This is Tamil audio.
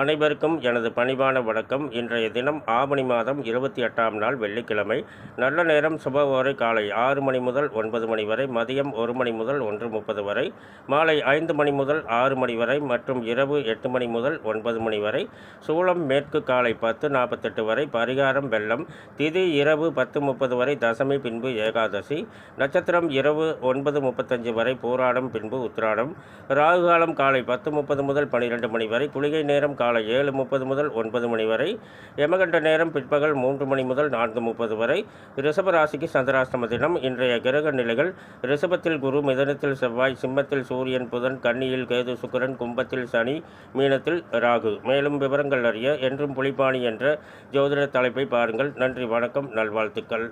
அனைவருக்கும் எனது பணிவான வணக்கம். இன்றைய தினம் ஆவணி மாதம் 28ஆம் நாள் வெள்ளிக்கிழமை. நல்ல நேரம் சுப காலை 6 மணி முதல் 9 மணி வரை, மதியம் 1 மணி முதல் 1:30 வரை, மாலை 5 மணி முதல் 6 மணி வரை மற்றும் இரவு 8 மணி முதல் 9 மணி வரை. சூலம் மேற்கு காலை 10:48 வரை, பரிகாரம் வெள்ளம். திதி இரவு 10:30 வரை, தசமி பின்பு ஏகாதசி. நட்சத்திரம் இரவு 9:35 வரை, போராடம் பின்பு உத்திராடம். ராகுகாலம் காலை 10:30 முதல் 12 மணி வரை, குளிகை நேரம் காலை 7:30 முதல் 9 மணி வரை, யமகண்ட நேரம் பிற்பகல் 3 மணி முதல் 4:30 வரை. ரிஷப ராசிக்கு சந்திராஷ்டம தினம். இன்றைய கிரக நிலைகள்: ரிஷபத்தில் குரு, மிதனத்தில் செவ்வாய், சிம்மத்தில் சூரியன் புதன், கன்னியில் கேது சுக்கிரன், கும்பத்தில் சனி, மீனத்தில் ராகு. மேலும் விவரங்கள் அறிய என்றும் புலிப்பாணி என்ற ஜோதிட தலைப்பை பாருங்கள். நன்றி, வணக்கம், நல்வாழ்த்துக்கள்.